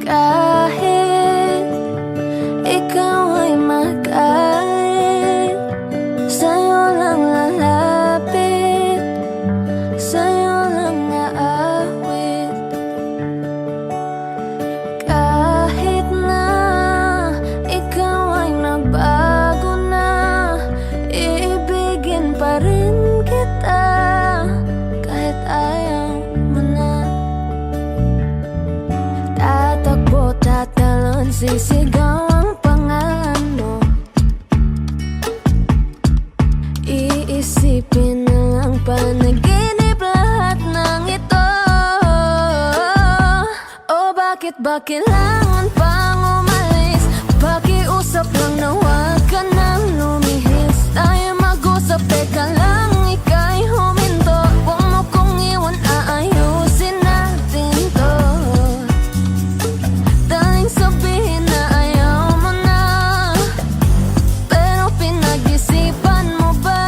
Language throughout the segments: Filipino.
Kahit ikaw ay magalit, sa'yo lang lalapit, sa'yo lang aawit. Kahit na ikaw ay nagbago na, iibigin pa rin kita kahit ayaw mo na. Tatakbo, tatalon, sisigaw ang pangalan mo. Iisipin na lang panaginip lahat ng ito. Oh, bakit ba kailangan pang umalis? Pakiusap lang na huwag ka nang lumihis. Tayo mag-usap, teka lang, ika'y huminto. Huwag mo kong iwan, aayusin natin to. Daling sabihin na ayaw mo na, pero pinag-isipan mo ba?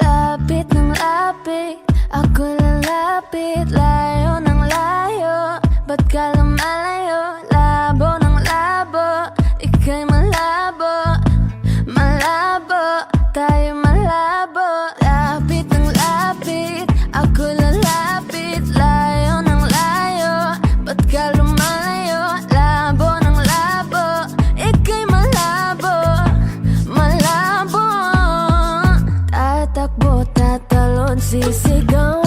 Lapit ng lapit, ako lalapit, layo ng layo. Ba't ka lumalayo? Labo ng labo, ika'y malabo, malabo, tayo malabo. Lapit ng lapit, ako lalapit, layo ng layo. Ba't ka lumalayo? Labo ng labo, ika'y malabo, malabo. Tatakbo, tatalon, sisigaw